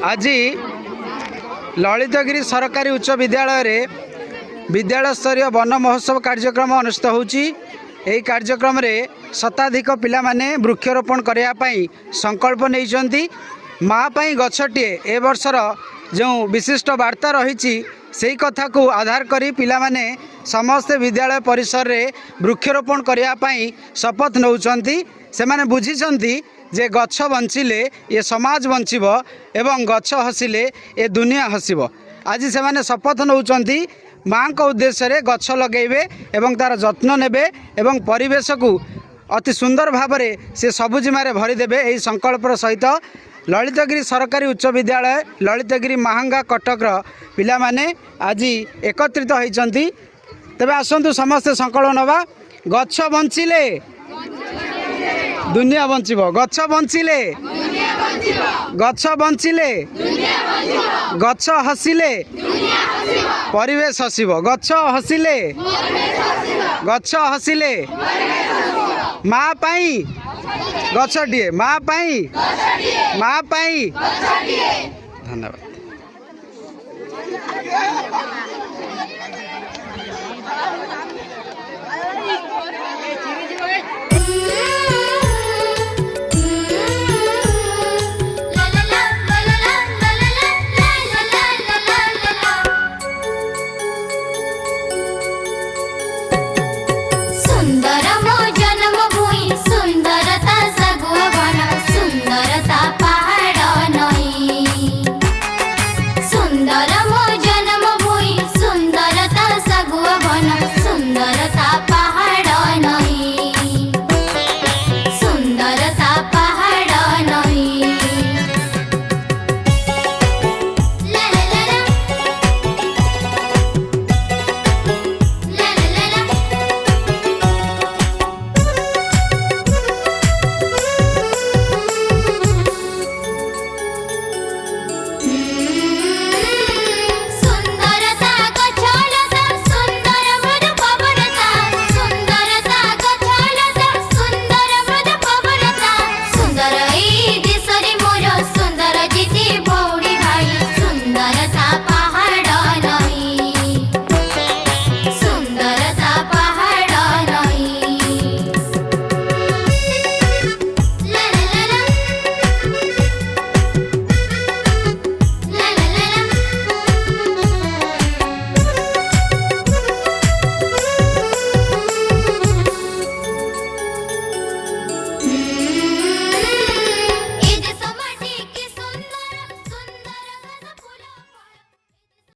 आज ललितगिरी सरकारी उच्च विद्यालय रे विद्यालय स्तरीय वन महोत्सव कार्यक्रम अनुष्ठित होउची। एही कार्यक्रम रे शताधिक पिला माने वृक्षरोपण करने संकल्प नहीं माँ पाई गछटिए ए वर्षर जो विशिष्ट वार्ता रही से कथा को आधार करी पिला माने समस्त विद्यालय परिसर रे वृक्षरोपण करने शपथ नौचंती। से माने बुझीचंती जे गछ बंचिले ये समाज बंचिब एवं गछ हसिले ये दुनिया हसिब। आज से माने शपथ नौचंती माँ को उद्देश्य रे गछ लगेबे एवं तार जत्न नेबे एवं परिवेश को अति सुंदर भाव से सबुजिमारे भरीदेवे। यही संकल्प सहित ललितगिरी सरकारी उच्च विद्यालय ललितगिरी महांगा कटक पिला माने आज एकत्रित होती। तेबे आसंतु समस्ते संकल्प नवा गछ बंचिले दुनिया बंचिब, गछ बंचिले गछ बंचिले गछ हसिले परिवेश हसिब, गछ हसिले गछ हसिले माँ पाई गछटिए माँ पाई धन्यवाद।